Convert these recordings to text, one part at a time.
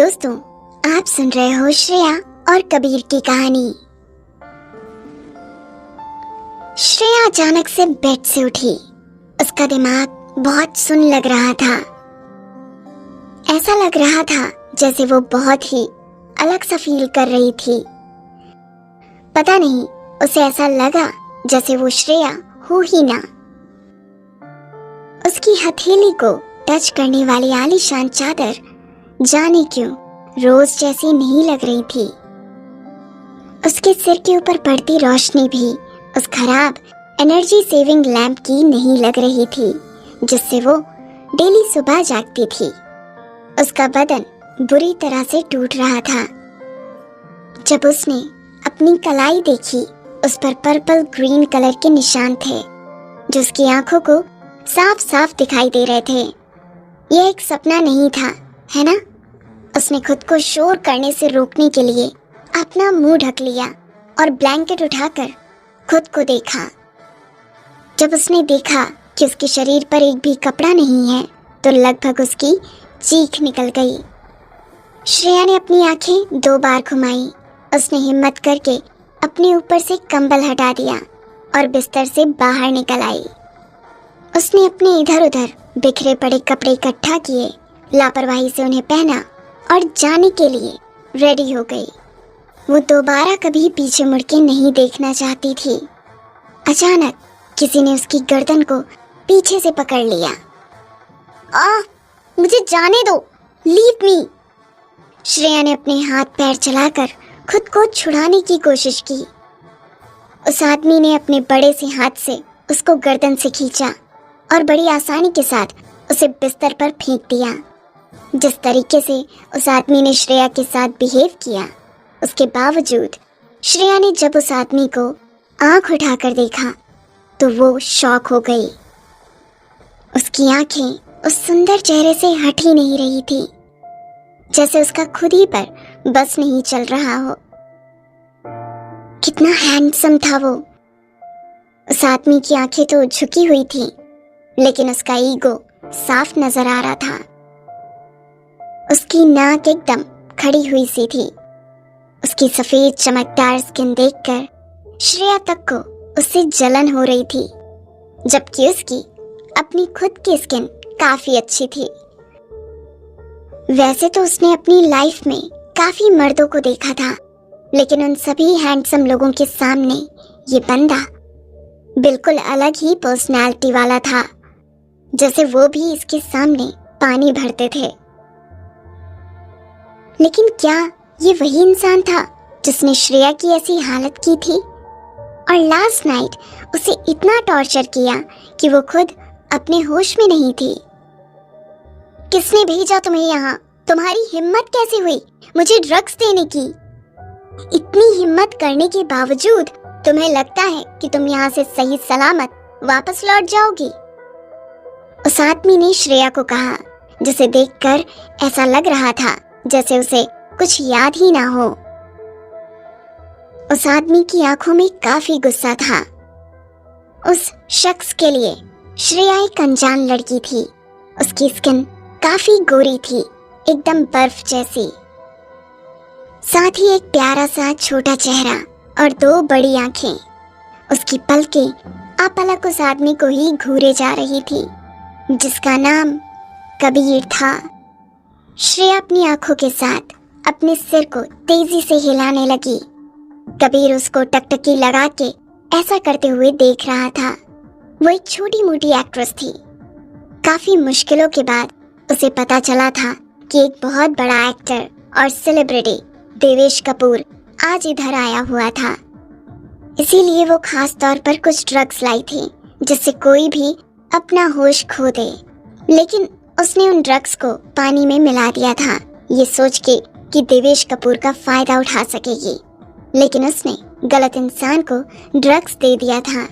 दोस्तों, आप सुन रहे हो श्रेया और कबीर की कहानी। श्रेया अचानक से बेड से उठी। उसका दिमाग बहुत सुन्न लग रहा था। ऐसा लग रहा था जैसे वो बहुत ही अलग सा फील कर रही थी। पता नहीं, उसे ऐसा लगा जैसे वो श्रेया हो ही ना। उसकी हथेली को टच करने वाली आलीशान चादर जाने क्यों रोज जैसी नहीं लग रही थी। उसके सिर के ऊपर पड़ती रोशनी भी उस खराब एनर्जी सेविंग लैंप की नहीं लग रही थी जिससे वो डेली सुबह जागती थी। उसका बदन बुरी तरह से टूट रहा था। जब उसने अपनी कलाई देखी, उस पर पर्पल ग्रीन कलर के निशान थे जो उसकी आंखों को साफ साफ दिखाई दे रहे थे। यह एक सपना नहीं था, है ना? उसने खुद को शोर करने से रोकने के लिए अपना मुंह ढक लिया और ब्लैंकेट उठाकर खुद को देखा। जब उसने देखा कि उसके शरीर पर एक भी कपड़ा नहीं है तो लगभग उसकी चीख निकल गई। श्रेया ने अपनी आंखें 2 बार घुमाई। उसने हिम्मत करके अपने ऊपर से कंबल हटा दिया और बिस्तर से बाहर निकल आई। उसने अपने इधर उधर बिखरे पड़े कपड़े इकट्ठा किए, लापरवाही से उन्हें पहना और जाने के लिए रेडी हो गई। वो दोबारा कभी पीछे मुड़ के नहीं देखना चाहती थी। अचानक किसी ने उसकी गर्दन को पीछे से पकड़ लिया। मुझे जाने दो, लीव मी। श्रेया ने अपने हाथ पैर चलाकर खुद को छुड़ाने की कोशिश की। उस आदमी ने अपने बड़े से हाथ से उसको गर्दन से खींचा और बड़ी आसानी के साथ उसे बिस्तर पर फेंक दिया। जिस तरीके से उस आदमी ने श्रेया के साथ बिहेव किया, उसके बावजूद श्रेया ने जब उस आदमी को आंख उठाकर देखा तो वो शॉक हो गई। उसकी आंखें उस सुंदर चेहरे से हट ही नहीं रही थी, जैसे उसका खुद ही पर बस नहीं चल रहा हो। कितना हैंडसम था वो। उस आदमी की आंखें तो झुकी हुई थी, लेकिन उसका ईगो साफ नजर आ रहा था। उसकी नाक एकदम खड़ी हुई सी थी। उसकी सफेद चमकदार स्किन देखकर श्रेया तक को उससे जलन हो रही थी, जबकि उसकी अपनी खुद की स्किन काफी अच्छी थी। वैसे तो उसने अपनी लाइफ में काफी मर्दों को देखा था, लेकिन उन सभी हैंडसम लोगों के सामने ये बंदा बिल्कुल अलग ही पर्सनालिटी वाला था, जैसे वो भी इसके सामने पानी भरते थे। लेकिन क्या ये वही इंसान था जिसने श्रेया की ऐसी हालत की थी और लास्ट नाइट उसे इतना टॉर्चर किया कि वो खुद अपने होश में नहीं थी? किसने भेजा तुम्हें यहाँ? तुम्हारी हिम्मत कैसे हुई मुझे ड्रग्स देने की? इतनी हिम्मत करने के बावजूद तुम्हें लगता है कि तुम यहाँ से सही सलामत वापस लौट जाओगी? उस आदमी ने श्रेया को कहा, जिसे देखकर ऐसा लग रहा था जैसे उसे कुछ याद ही ना हो। उस आदमी की आंखों में काफी गुस्सा था। उस शख्स के लिए श्रेया एक अनजान लड़की थी। उसकी स्किन काफी गोरी थी, एकदम बर्फ जैसी। साथ ही एक प्यारा सा छोटा चेहरा और 2 बड़ी आंखें। उसकी पलकें आपलक उस आदमी को ही घूरे जा रही थी, जिसका नाम कबीर था। श्रेया अपनी आंखों के साथ अपने सिर को तेजी से हिलाने लगी। कबीर उसको टकटकी लगा के ऐसा करते हुए देख रहा था। वो एक छोटी मोटी एक्ट्रेस थी। काफी मुश्किलों के बाद उसे पता चला था कि एक बहुत बड़ा एक्टर और सेलिब्रिटी देवेश कपूर आज इधर आया हुआ था। इसीलिए वो खास तौर पर कुछ ड्रग्स लाई थी जिससे कोई भी अपना होश खो दे। लेकिन उसने उन ड्रग्स को पानी में मिला दिया था, ये सोच के कि देवेश कपूर का फायदा उठा सकेगी। लेकिन उसने गलत इंसान को ड्रग्स दे दिया था।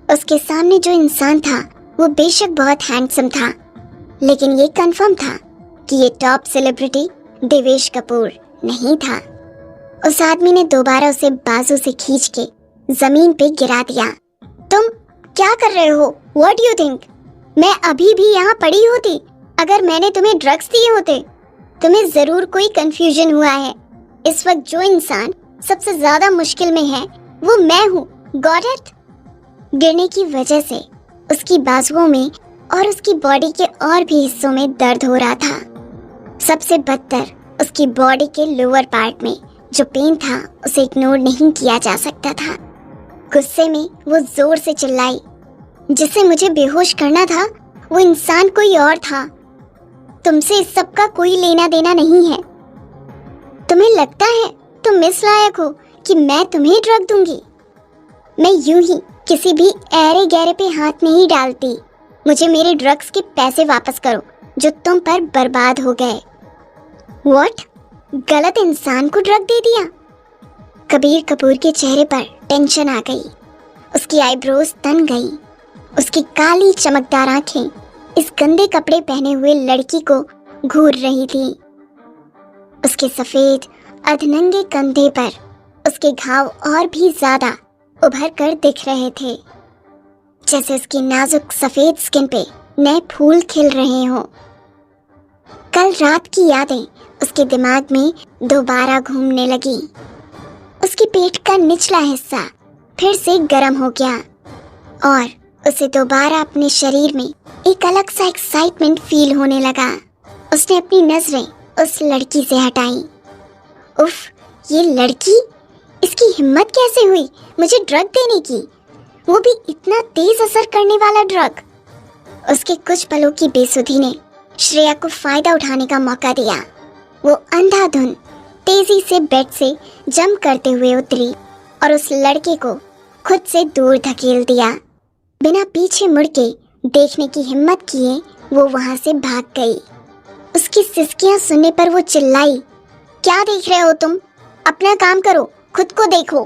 उसके सामने जो इंसान था वो बेशक बहुत हैंडसम था, लेकिन ये कंफर्म था कि ये टॉप सेलिब्रिटी देवेश कपूर नहीं था। उस आदमी ने दोबारा उसे बाजू से खींच के जमीन पे गिरा दिया। तुम क्या कर रहे हो? What do you think? मैं अभी भी यहाँ पड़ी होती अगर मैंने तुम्हें ड्रग्स दिए होते। तुम्हें जरूर कोई कंफ्यूजन हुआ है। इस वक्त जो इंसान सबसे ज्यादा मुश्किल में है वो मैं हूँ। Got it? गिरने की वजह से उसकी बाजुओं में और उसकी बॉडी के और भी हिस्सों में दर्द हो रहा था। सबसे बदतर उसकी बॉडी के लोअर पार्ट में जो पेन था उसे इग्नोर नहीं किया जा सकता था। गुस्से में वो जोर से चिल्लाई। जिसे मुझे बेहोश करना था वो इंसान कोई और था। तुमसे इस सब का कोई लेना देना नहीं है। तुम्हें लगता है तुम इस लायक हो कि मैं तुम्हें ड्रग दूंगी? मैं यूं ही किसी भी ऐरे गहरे पे हाथ नहीं डालती। मुझे मेरे ड्रग्स के पैसे वापस करो जो तुम पर बर्बाद हो गए। व्हाट? गलत इंसान को ड्रग दे दिया? कबीर कपूर के चेहरे पर टेंशन आ गई। उसकी आईब्रोज तन गई। उसकी काली चमकदार आंखें इस गंदे कपड़े पहने हुए लड़की को घूर रही थी। उसके सफेद अधनंगे कंधे पर उसके घाव और भी ज्यादा उभर कर दिख रहे थे, जैसे उसकी नाजुक सफेद स्किन पे नए फूल खिल रहे हों। कल रात की यादें उसके दिमाग में दोबारा घूमने लगी। उसके पेट का निचला हिस्सा फिर से गर्म हो गया और उसे दोबारा अपने शरीर में एक अलग सा एक्साइटमेंट फील होने लगा। उसने अपनी नजरें उस लड़की से हटाई। उफ, ये लड़की, इसकी हिम्मत कैसे हुई मुझे ड्रग देने की, वो भी इतना तेज असर करने वाला ड्रग। उसके कुछ पलों की बेसुधी ने श्रेया को फायदा उठाने का मौका दिया। वो अंधाधुन तेजी से बेड से जंप करते हुए उतरी और उस लड़के को खुद से दूर धकेल दिया। बिना पीछे मुड़ के देखने की हिम्मत किए वो वहां से भाग गई। उसकी सिसकियां सुनने पर वो चिल्लाई, क्या देख रहे हो तुम? अपना काम करो, खुद को देखो।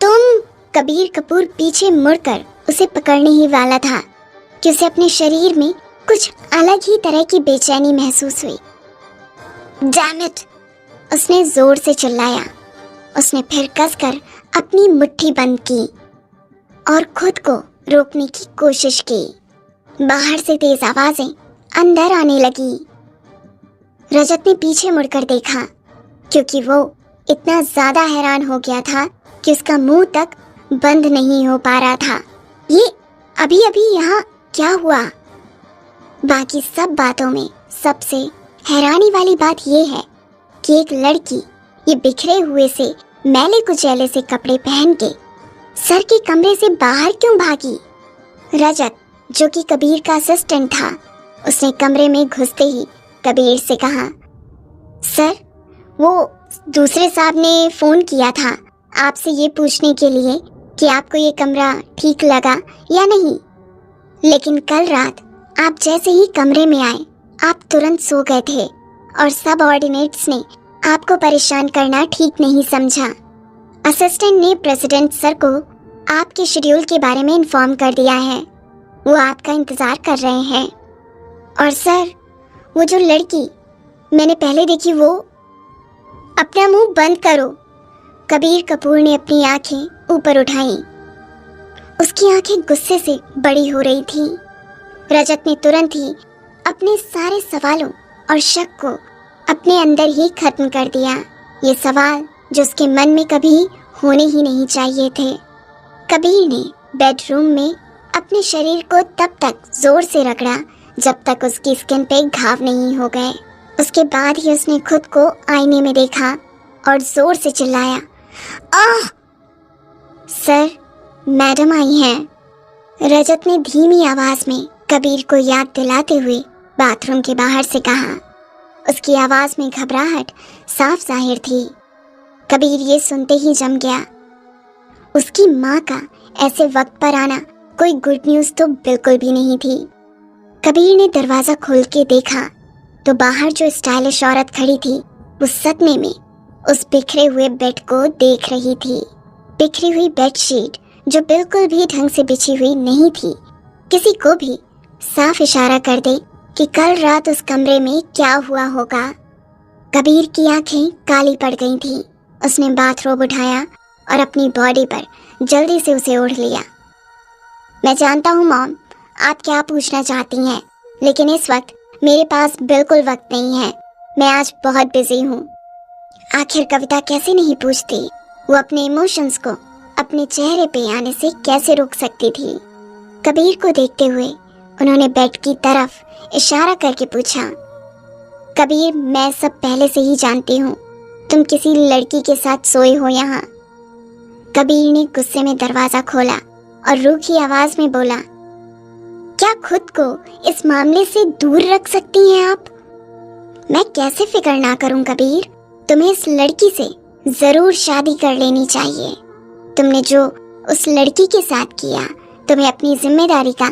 तुम! कबीर कपूर पीछे मुड़कर उसे पकड़ने ही वाला था कि उसे अपने शरीर में कुछ अलग ही तरह की बेचैनी महसूस हुई। Damn it! उसने जोर से चिल्लाया। उसने फिर कसकर अपनी मुट्ठी बंद की और खुद को रोकने की कोशिश की। बाहर से तेज आवाजें अंदर आने लगी। रजत ने पीछे मुड़कर देखा क्योंकि वो इतना ज्यादा हैरान हो गया था कि उसका मुंह तक बंद नहीं हो पा रहा था। ये अभी अभी यहाँ क्या हुआ? बाकी सब बातों में सबसे हैरानी वाली बात ये है कि एक लड़की ये बिखरे हुए से मैले कुचैले से कपड़े पहन के सर के कमरे से बाहर क्यों भागी? रजत, जो कि कबीर का असिस्टेंट था, उसने कमरे में घुसते ही कबीर से कहा, सर, वो दूसरे साहब ने फोन किया था आपसे ये पूछने के लिए कि आपको ये कमरा ठीक लगा या नहीं। लेकिन कल रात आप जैसे ही कमरे में आए आप तुरंत सो गए थे और सब ऑर्डिनेट्स ने आपको परेशान करना ठीक नहीं समझा। असिस्टेंट ने प्रेसिडेंट सर को आपके शेड्यूल के बारे में इन्फॉर्म कर दिया है। वो आपका इंतजार कर रहे हैं। और सर, वो जो लड़की मैंने पहले देखी वो... अपना मुंह बंद करो। कबीर कपूर ने अपनी आंखें ऊपर उठाई। उसकी आंखें गुस्से से बड़ी हो रही थीं। रजत ने तुरंत ही अपने सारे सवालों और शक को अपने अंदर ही खत्म कर दिया। ये सवाल जो उसके मन में कभी होने ही नहीं चाहिए थे। कबीर ने बेडरूम में अपने शरीर को तब तक जोर से रगड़ा जब तक उसकी स्किन पे घाव नहीं हो गए। उसके बाद ही उसने खुद को आईने में देखा और जोर से चिल्लाया, आह! सर, मैडम आई हैं। रजत ने धीमी आवाज में कबीर को याद दिलाते हुए बाथरूम के बाहर से कहा। उसकी आवाज में घबराहट साफ जाहिर थी। कबीर ये सुनते ही जम गया। उसकी माँ का ऐसे वक्त पर आना कोई गुड न्यूज़ तो बिल्कुल भी नहीं थी। कबीर ने दरवाजा खोल के देखा तो बाहर जो स्टाइलिश औरत खड़ी थी वो सदमे में उस बिखरे हुए बेड को देख रही थी। बिखरी हुई बेडशीट जो बिल्कुल भी ढंग से बिछी हुई नहीं थी, किसी को भी साफ इशारा कर दे कि कल रात उस कमरे में क्या हुआ होगा। कबीर की आंखें काली पड़ गई थीं। उसने बाथरोब उठाया और अपनी बॉडी पर जल्दी से उसे ओढ़ लिया। मैं जानता हूँ मॉम, आप क्या पूछना चाहती हैं, लेकिन इस वक्त मेरे पास बिल्कुल वक्त नहीं है। मैं आज बहुत बिजी हूँ। आखिर कविता कैसे नहीं पूछती, वो अपने इमोशंस को अपने चेहरे पे आने से कैसे रोक सकती थी। कबीर को देखते हुए उन्होंने बेड की तरफ इशारा करके पूछा, कबीर मैं सब पहले से ही जानती हूँ, तुम किसी लड़की के साथ सोए हो यहाँ। कबीर ने गुस्से में दरवाजा खोला और रूखी आवाज में बोला, क्या खुद को इस मामले से दूर रख सकती हैं आप? मैं कैसे फिक्र ना करूं कबीर, तुम्हें इस लड़की से जरूर शादी कर लेनी चाहिए। तुमने जो उस लड़की के साथ किया, तुम्हें अपनी जिम्मेदारी का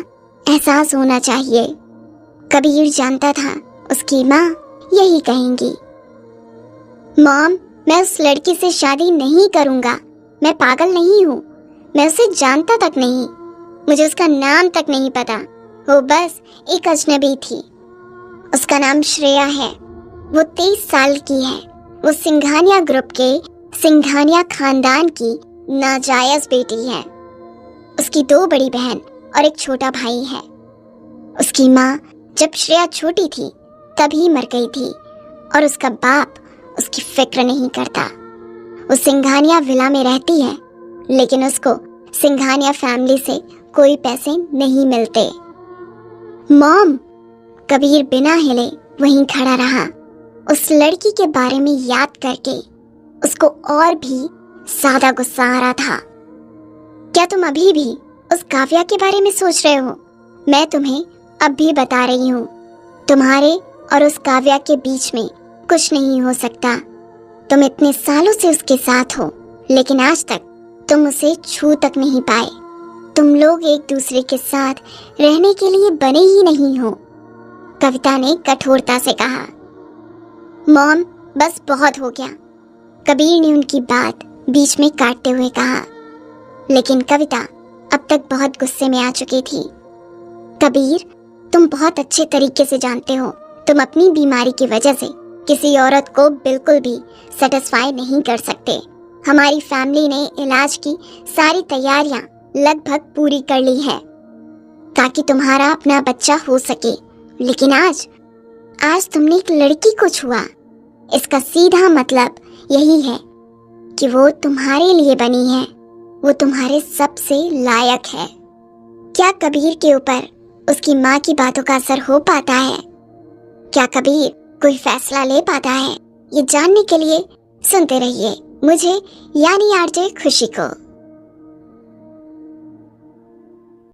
एहसास होना चाहिए। कबीर जानता था उसकी माँ यही कहेंगी। मॉम, मैं उस लड़की से शादी नहीं करूंगा। मैं पागल नहीं हूँ, मैं उसे जानता तक नहीं, मुझे उसका नाम तक नहीं पता। वो बस एक अजनबी थी। उसका नाम श्रेया है। वो 23 साल की है। वो सिंघानिया ग्रुप के सिंघानिया खानदान की नाजायज बेटी है। उसकी 2 बड़ी बहन और एक छोटा भाई है। उसकी माँ जब श्रेया छोटी थी तभी मर गई थी और उसका बाप उसकी फिक्र नहीं करता। वो सिंघानिया विला में रहती है, लेकिन उसको सिंघानिया फैमिली से कोई पैसे नहीं मिलते। मॉम, कबीर बिना हिले वहीं खड़ा रहा। उस लड़की के बारे में याद करके उसको और भी ज्यादा गुस्सा आ रहा था। क्या तुम अभी भी उस काव्या के बारे में सोच रहे हो? मैं तुम्हें अब भी बता रही हूँ, तुम्हारे और उस काव्या के बीच में कुछ नहीं हो सकता। तुम इतने सालों से उसके साथ हो, लेकिन आज तक तुम उसे छू तक नहीं पाए। तुम लोग एक दूसरे के साथ रहने के लिए बने ही नहीं हो। कविता ने कठोरता से कहा। मॉम, बस बहुत हो गया, कबीर ने उनकी बात बीच में काटते हुए कहा। लेकिन कविता अब तक बहुत गुस्से में आ चुकी थी। कबीर, तुम बहुत अच्छे तरीके से जानते हो, तुम अपनी बीमारी की वजह से किसी औरत को बिल्कुल भी सेटिस्फाई नहीं कर सकते। हमारी फैमिली ने इलाज की सारी तैयारियां लगभग पूरी कर ली है ताकि तुम्हारा अपना बच्चा हो सके, लेकिन आज तुमने एक लड़की को छुआ। इसका सीधा मतलब यही है कि वो तुम्हारे लिए बनी है, वो तुम्हारे सबसे लायक है। क्या कबीर के ऊपर उसकी माँ की बातों का असर हो पाता है? क्या कबीर कोई फैसला ले पाता है? ये जानने के लिए सुनते रहिए मुझे यानी आरजे खुशी को।